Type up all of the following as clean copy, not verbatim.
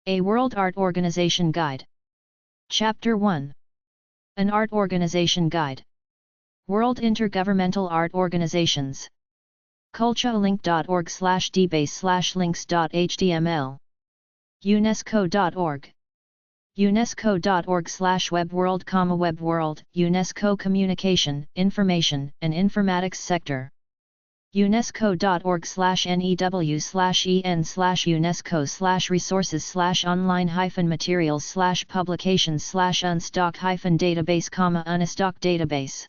A World Art Organization Guide. Chapter 1. An Art Organization Guide. World Intergovernmental Art Organizations. culturalink.org/dbase/links.html. UNESCO.org. UNESCO.org/webworld, webworld, UNESCO Communication, Information, and Informatics Sector. UNESCO.org/new/en/UNESCO/resources/online-materials/publications/unstock-database, unostock database.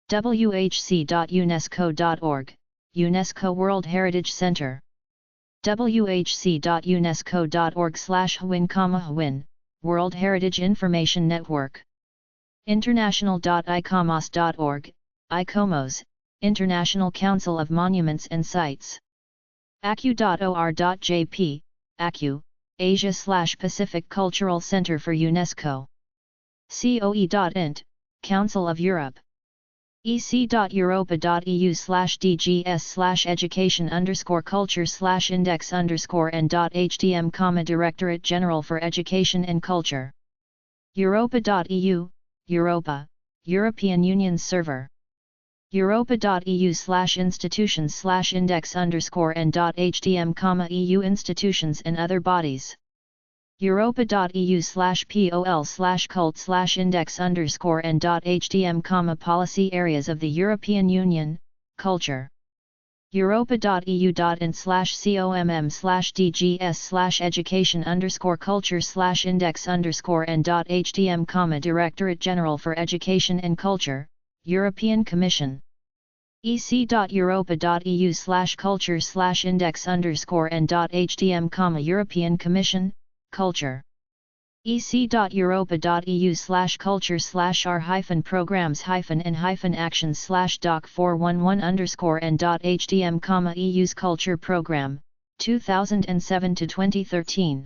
whc.unesco.org, UNESCO World Heritage Center. whc.unesco.org/hwin, World Heritage Information Network. International.icomos.org, Ecommerce, International Council of Monuments and Sites. acu.or.jp, Acu, Asia/Pacific Cultural Center for UNESCO. coe.int, Council of Europe. ec.europa.eu/dgs/education_culture/index_n.htm, Directorate General for Education and Culture. europa.eu, Europa, European Union Server. europa.eu/institutions/index_n.htm, EU institutions and other bodies. europa.eu/pol/cult/index_n.htm, policy areas of the European Union, culture. europa.eu.in/comm/dgs/education_culture/index_n.htm, Directorate General for Education and Culture, European Commission. ec.europa.eu/culture/index_n.htm, European Commission, Culture. ec.europa.eu/culture/r-programs-and-actions/doc411_n.htm, EU's Culture Program, 2007-2013.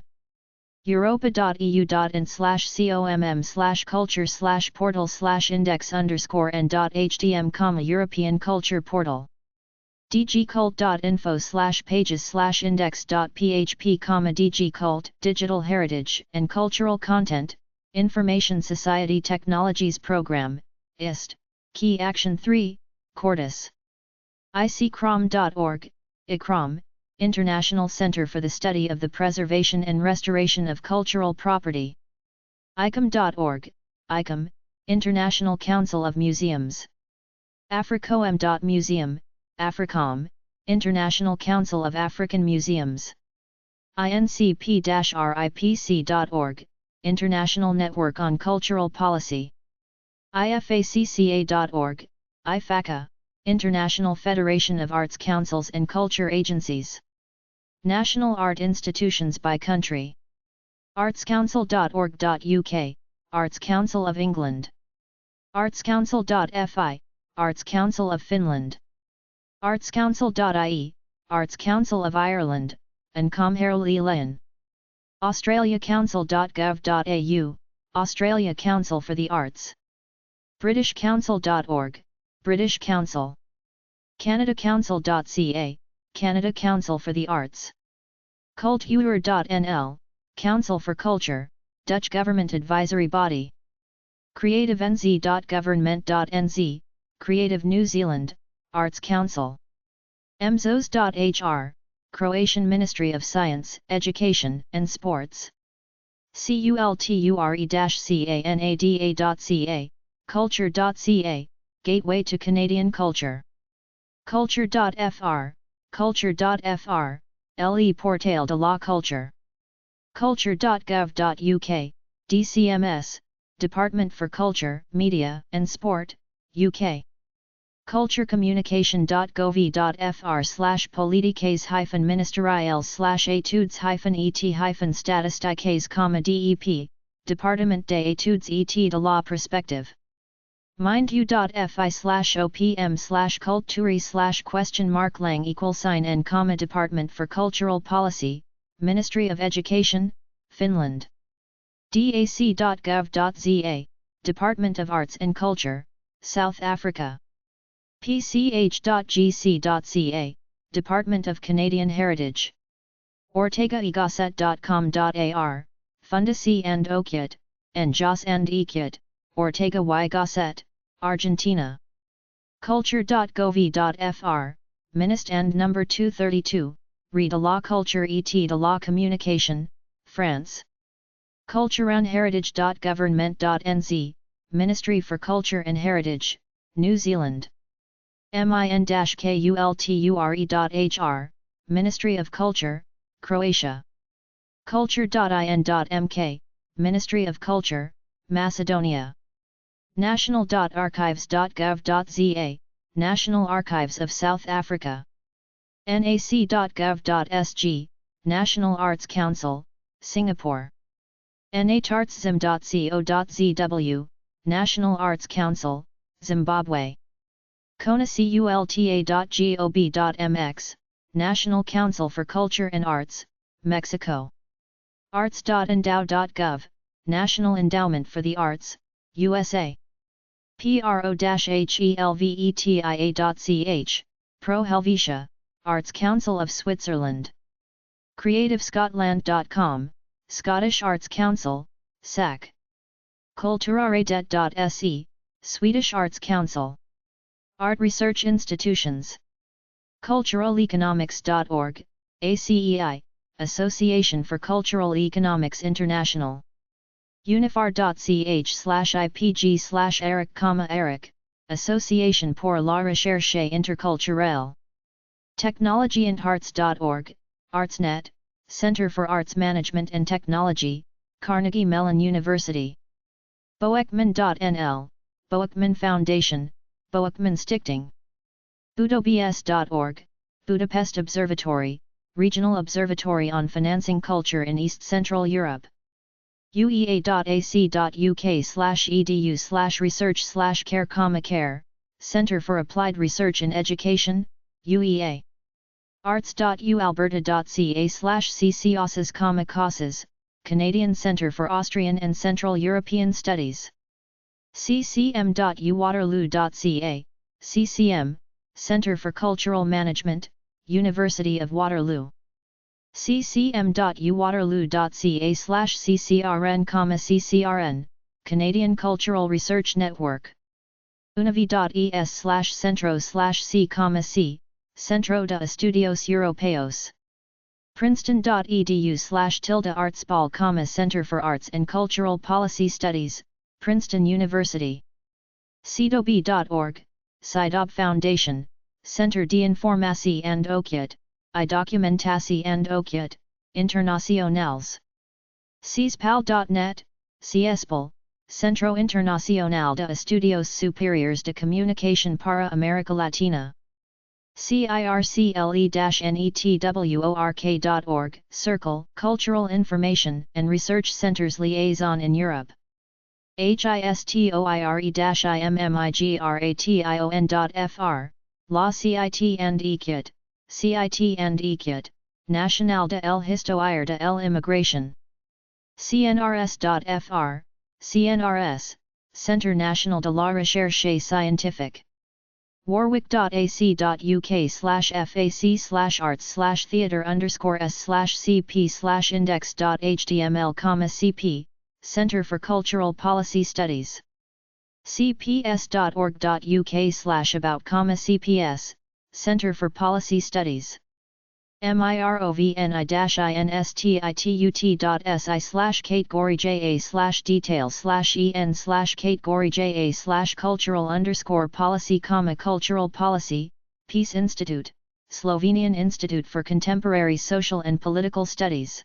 europa.eu.in/comm/culture/portal/index_n.htm, European Culture Portal. dgcult.info/pages/index.php, dgcult, Digital Heritage and Cultural Content, Information Society Technologies Program, IST, Key Action 3, Cordis. icrom.org, ICROM, International Center for the Study of the Preservation and Restoration of Cultural Property. icom.org, ICOM, International Council of Museums. africom.museum, AFRICOM, International Council of African Museums. incp-ripc.org, International Network on Cultural Policy. ifacca.org, IFACA, International Federation of Arts Councils and Culture Agencies. National Art Institutions by Country. artscouncil.org.uk, Arts Council of England. artscouncil.fi, Arts Council of Finland. artscouncil.ie, Arts Council of Ireland, and Comhairle. australiacouncil.gov.au, Australia Council for the Arts. britishcouncil.org, British Council. canadacouncil.ca, Canada Council for the Arts. culture.nl, Council for Culture, Dutch Government Advisory Body. creativenz.government.nz, Creative New Zealand, Arts Council. mzos.hr, Croatian Ministry of Science, Education and Sports. culture-canada.ca, culture.ca, Gateway to Canadian Culture. culture.fr, culture.fr, Le Portail de la Culture. culture.gov.uk, DCMS, Department for Culture, Media and Sport, UK. culturecommunication.gov.fr/politiques-ministeriales/etudes-et-statistiques, DEP, Departement des études et de la perspective. mindu.fi/opm/culturi/?lang=n, Department for Cultural Policy, Ministry of Education, Finland. dac.gov.za, Department of Arts and Culture, South Africa. pch.gc.ca, Department of Canadian Heritage. OrtegaYgasset.com.ar, Funda C and Okit, and Jos and Ekit, Ortega y Gasset, Argentina. Culture.gov.fr, Minist and number 232, Re de la Culture et de la Communication, France. Cultureandheritage.government.nz, Ministry for Culture and Heritage, New Zealand. min-kulture.hr, Ministry of Culture, Croatia. Culture.in.mk, Ministry of Culture, Macedonia. National.archives.gov.za, National Archives of South Africa. nac.gov.sg, National Arts Council, Singapore. natartszim.co.zw, National Arts Council, Zimbabwe. conaculta.gov.mx, National Council for Culture and Arts, Mexico. arts.endow.gov, National Endowment for the Arts, USA. pro-helvetia.ch, Pro Helvetia, Arts Council of Switzerland. CreativeScotland.com, Scottish Arts Council, SAC. Kulturaredet.se, Swedish Arts Council. Art Research Institutions. Culturaleconomics.org, ACEI, Association for Cultural Economics International. unifar.ch/ipg/eric, Association pour la recherche interculturelle. Technologyandhearts.org, ArtsNet, Center for Arts Management and Technology, Carnegie Mellon University. Boekman.nl, Boekman Foundation, Boekman Stichting. budobs.org, Budapest Observatory, Regional Observatory on Financing Culture in East Central Europe. uea.ac.uk/edu/research/care, Center for Applied Research in Education, UEA. arts.ualberta.ca/ccauses, Canadian Centre for Austrian and Central European Studies. ccm.uwaterloo.ca, CCM, Centre for Cultural Management, University of Waterloo. ccm.uwaterloo.ca/ccrn, Canadian Cultural Research Network. univi.es/centro/c, Centro de Estudios Europeos. princeton.edu/artsball, Center for Arts and Cultural Policy Studies, Princeton University. cdob.org, CIDOB Foundation, Centre d'Informació and Òcit, I Documentació and Òcit, Internacionals. cspal.net, CESPAL, Centro Internacional de Estudios Superiores de Comunicación para América Latina. circle-network.org, Circle, Cultural Information and Research Centers Liaison in Europe. histoire-immigration.fr, La CIT and Ekit, CIT and Ekit, Nacional de el Historia de el Immigration. cnrs.fr, CNRS, Centre National de la Recherche Scientifique. warwick.ac.uk/fac/arts/theatre_s/cp/index.html, Centre for Cultural Policy Studies. cps.org.uk/about, Centre for Policy Studies. mirovinstitute.si/categoryja/details/en/categoryja/cultural_policy, cultural policy, Peace Institute, Slovenian Institute for Contemporary Social and Political Studies.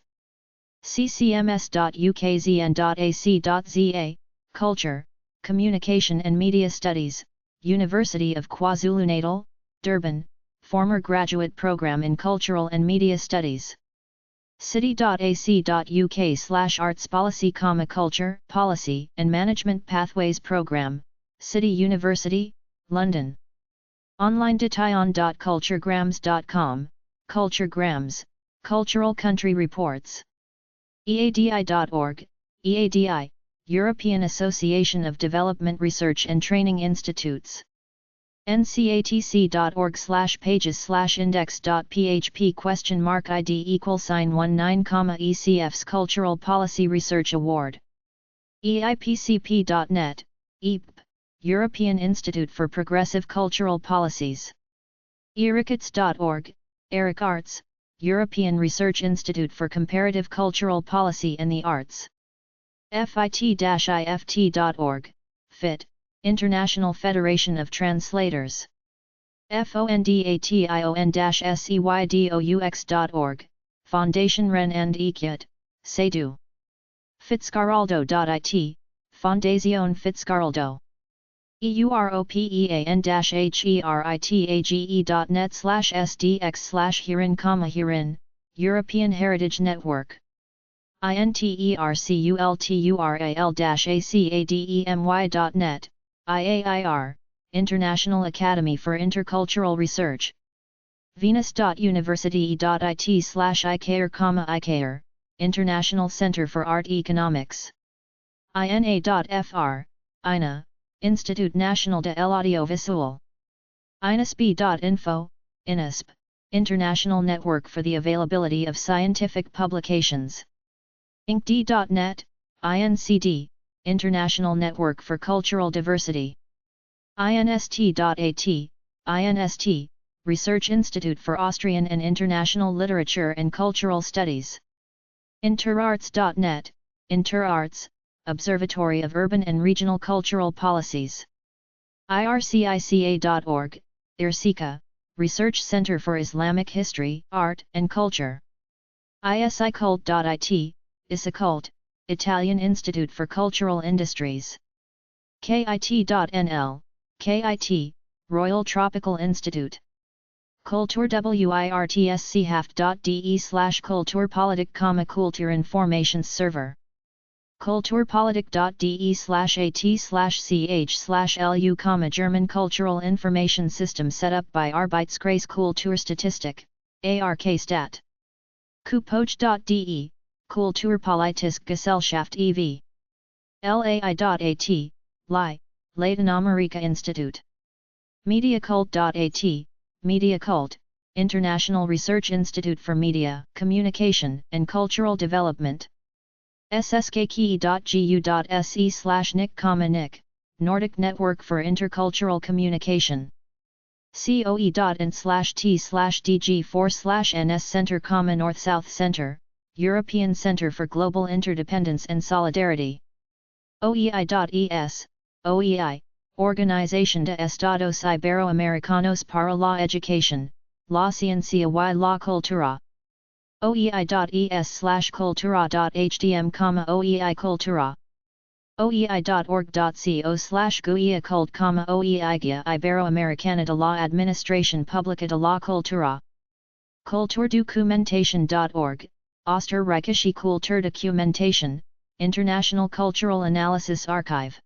ccms.ukzn.ac.za, Culture, Communication and Media Studies, University of KwaZulu-Natal, Durban, former graduate program in Cultural and Media Studies. city.ac.uk/arts-policy, culture, policy and management pathways program, City University, London. online.tion.culturegrams.com, Culturegrams, Cultural Country Reports. eadi.org, EADI, European Association of Development Research and Training Institutes. ncatc.org/pages/index.php?ID=19, Cultural Policy Research Award. EIPCP.net, epub, European Institute for Progressive Cultural Policies. ERICARTS.org, ERIC Arts, European Research Institute for Comparative Cultural Policy and the Arts. FIT-IFT.org, FIT, International Federation of Translators. FONDATION-SEYDOUX.org, Fondation Ren and Ekyat, Seydu. Fitzcarraldo.it, Fondazione Fitzcarraldo. EUROPEAN-HERITAGE.net/SDX/Hirin, European Heritage Network. INTERCULTURAL-ACADEMY.net, IAIR, International Academy for Intercultural Research. Venus.university.it/ICAIR, International Center for Art Economics. INA.FR, INA, Institut National de l'Audiovisual. INASP.info, INASP, International Network for the Availability of Scientific Publications. INCD.net, INCD, International Network for Cultural Diversity. INST.at, INST, Research Institute for Austrian and International Literature and Cultural Studies. Interarts.net, Interarts, Observatory of Urban and Regional Cultural Policies. IRCICA.org, IRCICA, Research Center for Islamic History, Art and Culture. ISICult.it, ISICult, Italian Institute for Cultural Industries. KIT.nl, KIT, Royal Tropical Institute. Kulturwirtschaft.de/Kulturpolitik, Kulturinformationsserver. Kulturpolitik.de/at/ch/lu, German Cultural Information System set up by Arbeitskreis Kulturstatistik, ARK-Stat. Kupoch.de, Kulturpolitische Gesellschaft e.V. LAI.at, LAI, Lateinamerika Institute. Mediacult.at, Mediacult, International Research Institute for Media, Communication and Cultural Development. sskki.gu.se/nic, Nordic Network for Intercultural Communication. coe.in/t/dg4/ns Center, North-South Center, European Center for Global Interdependence and Solidarity. oei.es, OEI, Organización de Estados Iberoamericanos para la Educación, la Ciencia y la Cultura. oei.es/cultura.hdm, OEI Cultura. oei.org.co/guiacult, OEI Guia Iberoamericana de la Administración Pública de la Cultura. Kulturdocumentation.org, Österreichische Kulturdokumentation, International Cultural Analysis Archive.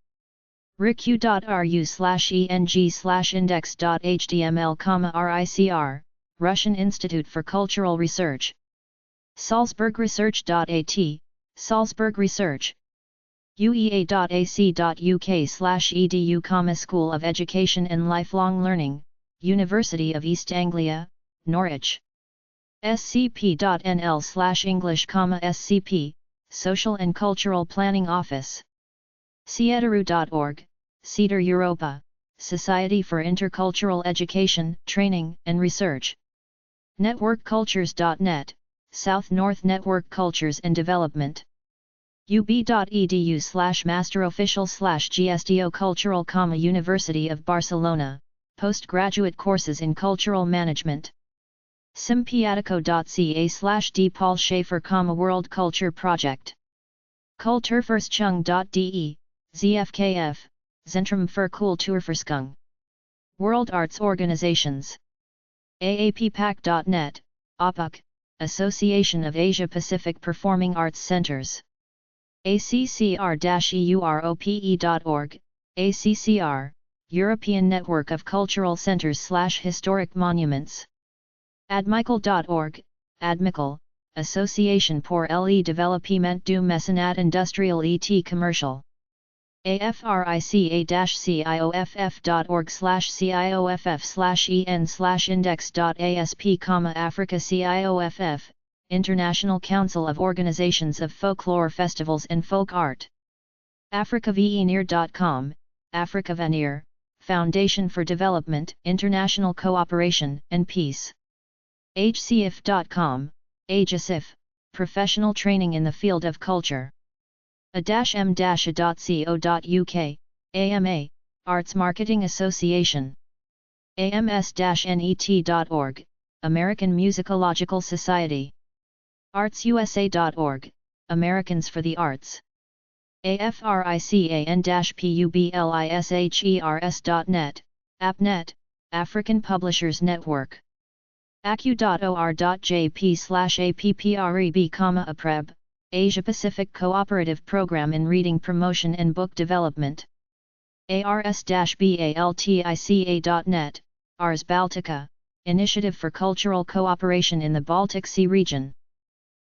riq.ru/eng/index.html, RICR, Russian Institute for Cultural Research. Salzburgresearch.at, Salzburg Research. uea.ac.uk/edu, School of Education and Lifelong Learning, University of East Anglia, Norwich. scp.nl/English, SCP, Social and Cultural Planning Office. Cederu.org, CEDAR Europa, Society for Intercultural Education, Training and Research. Networkcultures.net, South North Network Cultures and Development. ub.edu/masterofficial/GSDO Cultural, University of Barcelona, Postgraduate Courses in Cultural Management. Simpiatico.ca/D Paul Schaefer, World Culture Project. Kulturforschung.de, ZFKF, Zentrum für Kulturforschung. World Arts Organizations. AAPPAC.net, APAC, Association of Asia-Pacific Performing Arts Centers. ACCR-EUROPE.org, ACCR, European Network of Cultural Centers/Historic Monuments. Admical.org, Admical, Association pour le Développement du Mécénat Industriel et Commercial. africa.cioff.org/cioff/en/index.asp, Africa CIOFF, International Council of Organizations of Folklore Festivals and Folk Art. africaveneer.com, Africa Veneer, Foundation for Development, International Cooperation, and Peace. HCIF.com, AGESIF, Professional Training in the Field of Culture. a-m-a.co.uk, AMA, Arts Marketing Association. ams-net.org, American Musicological Society. artsusa.org, Americans for the Arts. african-publishers.net, AppNet, African Publishers Network. acu.or.jp/appreb, APREB, Asia-Pacific Cooperative Program in Reading Promotion and Book Development. ars-baltica.net, Ars Baltica, Initiative for Cultural Cooperation in the Baltic Sea region.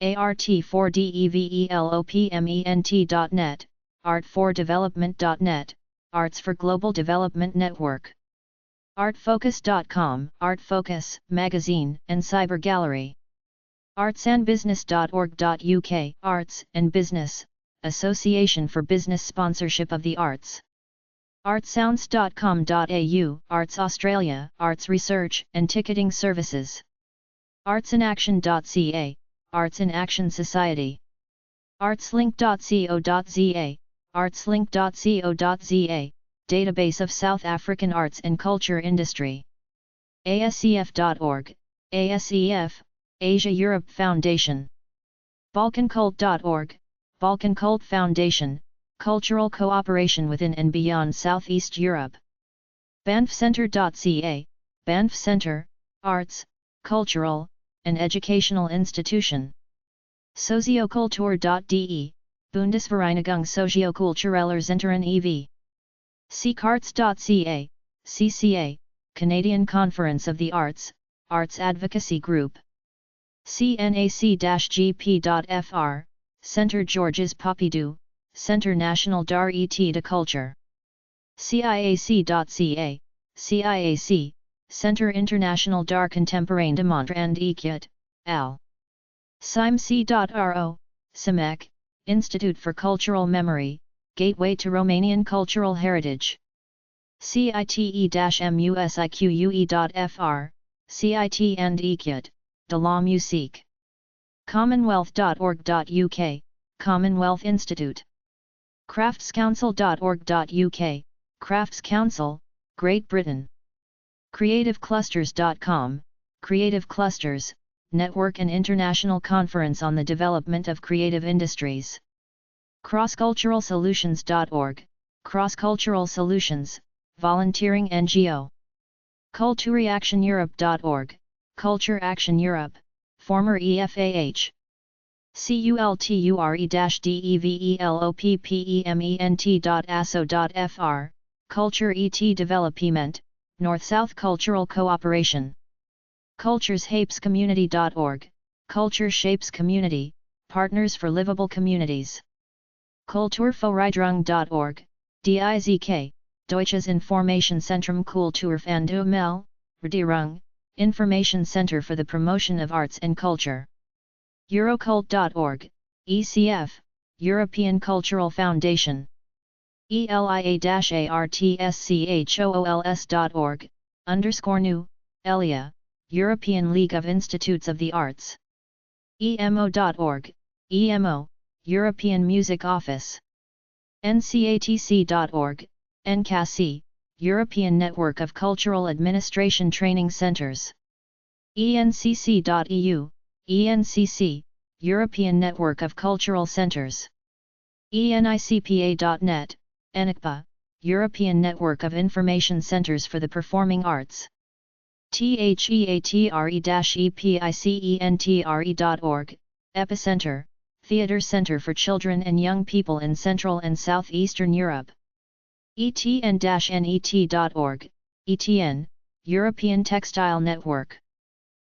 art4development.net, art4development.net, Arts for Global Development Network. artfocus.com, Artfocus, Magazine, and Cyber Gallery. artsandbusiness.org.uk, Arts and Business, Association for Business Sponsorship of the Arts. artsounds.com.au, Arts Australia, Arts Research and Ticketing Services. artsinaction.ca, Arts in Action Society. artslink.co.za, artslink.co.za, Database of South African Arts and Culture Industry. asef.org, ASEF, Asia-Europe Foundation. balkancult.org, Balkan Cult Foundation, Cultural Cooperation within and beyond Southeast Europe. banffcenter.ca, Banff Center, Arts, Cultural, and Educational Institution. Soziokultur.de, Bundesvereinigung Soziokultureller Zentren e.V. ccarts.ca, CCA, Canadian Conference of the Arts, Arts Advocacy Group. cnac-gp.fr, Centre Georges Pompidou, Centre National d'Art et de Culture. ciac.ca, CIAC, Centre International d'Art Contemporain de Montre and Equite, Al. CIMC.ro, CIMEC, Institute for Cultural Memory, Gateway to Romanian Cultural Heritage. cite-musique.fr, CIT and Equite, de la Musique. commonwealth.org.uk, Commonwealth Institute. craftscouncil.org.uk, Crafts Council, Great Britain. creativeclusters.com, Creative Clusters, Network and International Conference on the Development of Creative Industries. crossculturalsolutions.org, Cross-Cultural Solutions, Volunteering NGO. cultureactioneurope.org, Culture Action Europe, former EFAH. culture-development.aso.fr, Culture et Development, North-South Cultural Cooperation. cultureshapescommunity.org, Culture Shapes Community, Partners for Livable Communities. kulturvorbereitung.org, DIZK, Deutsches Informationszentrum Kulturvermittlung, Regierung, Information Center for the Promotion of Arts and Culture. Eurocult.org, ECF, European Cultural Foundation. elia-artschools.org, _new, ELIA, European League of Institutes of the Arts. emo.org, EMO, European Music Office. ncatc.org, NCAC, European Network of Cultural Administration Training Centers. encc.eu, ENCC, European Network of Cultural Centers. enicpa.net, ENICPA, European Network of Information Centers for the Performing Arts. theatre-epicentre.org, Epicenter, Theatre Center for Children and Young People in Central and Southeastern Europe. etn-net.org, ETN, European Textile Network.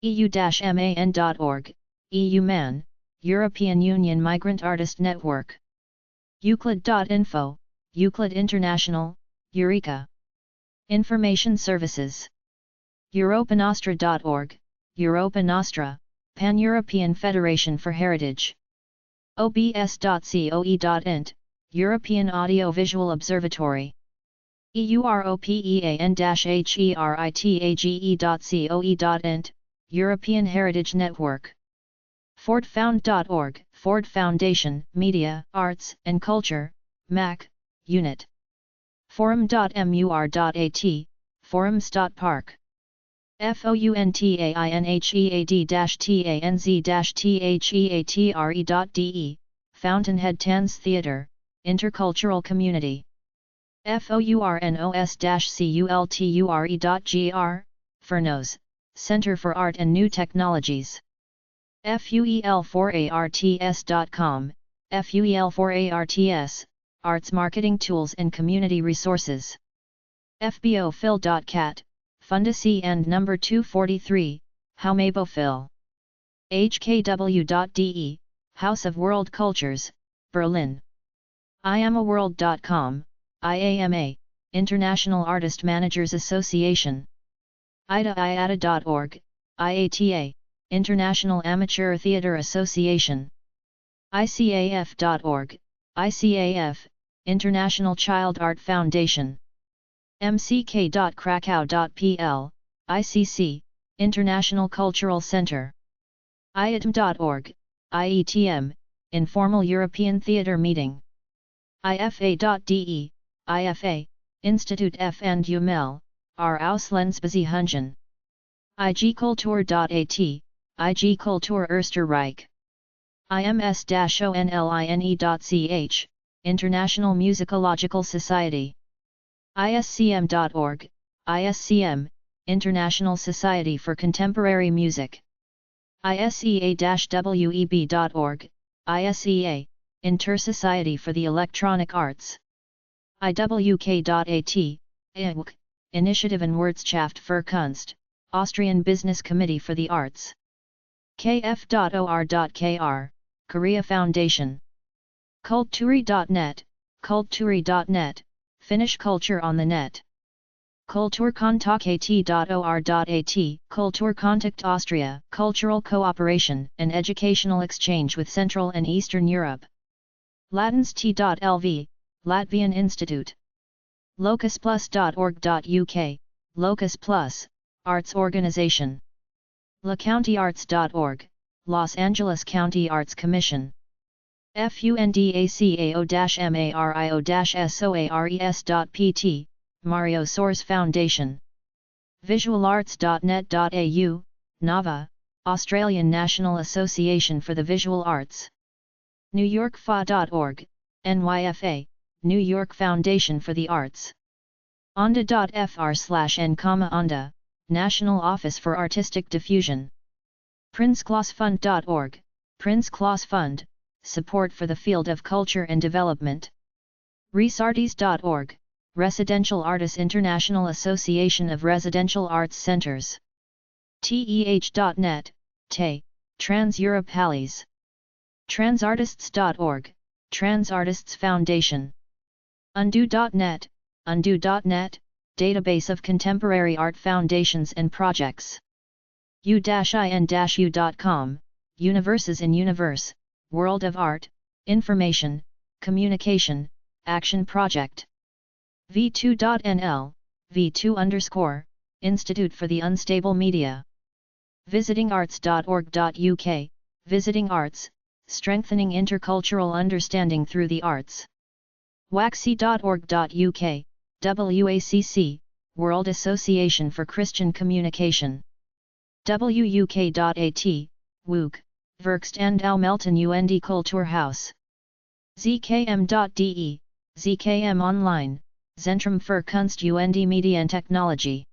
eu-man.org, EUMAN, European Union Migrant Artist Network. Euclid.info, Euclid International, Eureka. Information Services. europanostra.org, Europa Nostra, Pan-European Federation for Heritage. obs.coe.int, European Audio-Visual Observatory. european-heritage.coe.int, European Heritage Network. fordfound.org, Ford Foundation, Media, Arts and Culture, MAC, Unit. forum.mur.at, forums.park. fountainhead-tanz-theatre.de, Fountainhead Tanz Theatre, Intercultural Community. fournos-culture.gr, Furnos, Center for Art and New Technologies. fuel4arts.com, fuel4arts, Arts Marketing Tools and Community Resources. fbophil.cat, Fundacy and number 243, Haumebophil. hkw.de, House of World Cultures, Berlin. iamaworld.com, IAMA, International Artist Managers Association. IATA.org, IATA, International Amateur Theatre Association. ICAF.org, ICAF, International Child Art Foundation. mck.krakow.pl, ICC, International Cultural Center. ietm.org, IETM, Informal European Theatre Meeting. ifa.de, IFA, Institut F and UML, R Auslandsbeziehungen. igkultur.at, IG Kultur Österreich. ims-online.ch, International Musicological Society. iscm.org, ISCM, International Society for Contemporary Music. isea-web.org, ISEA, Inter-Society for the Electronic Arts. iwk.at, IWK, Initiative and Wirtschaft für Kunst, Austrian Business Committee for the Arts. kf.or.kr, Korea Foundation. Kulttuuri.net, Kulttuuri.net, Finnish Culture on the Net. Kulturkontakt.or.at, Kulturkontakt Austria, Cultural Cooperation and Educational Exchange with Central and Eastern Europe. Latinst.lv, Latvian Institute. locusplus.org.uk, Locus Plus, Arts Organization. LaCountyArts.org, Los Angeles County Arts Commission. fundacao-mario-soares.pt, Mario Soares Foundation. Visualarts.net.au, NAVA, Australian National Association for the Visual Arts. NewYorkFA.org, NYFA, New York Foundation for the Arts. onda.fr/n-onda, National Office for Artistic Diffusion. Prinzklausfund.org, Prinz Claus Fund, Support for the Field of Culture and Development. Resartes.org, Residential Artists International Association of Residential Arts Centers. TEH.net, TE, Trans-Europe Halles. Transartists.org, Trans Artists Foundation. Undo.net, Undo.net, Database of Contemporary Art Foundations and Projects. u-in-u.com, Universes in Universe, World of Art, Information, Communication, Action Project. v2.nl, v2_, Institute for the Unstable Media. visitingarts.org.uk, Visiting Arts, Strengthening Intercultural Understanding through the Arts. waxy.org.uk, WACC, World Association for Christian Communication. wuk.at, WUK, Werkstand Melton UND Kulturhaus. zkm.de, ZKM Online, Zentrum für Kunst und Medien Technologie.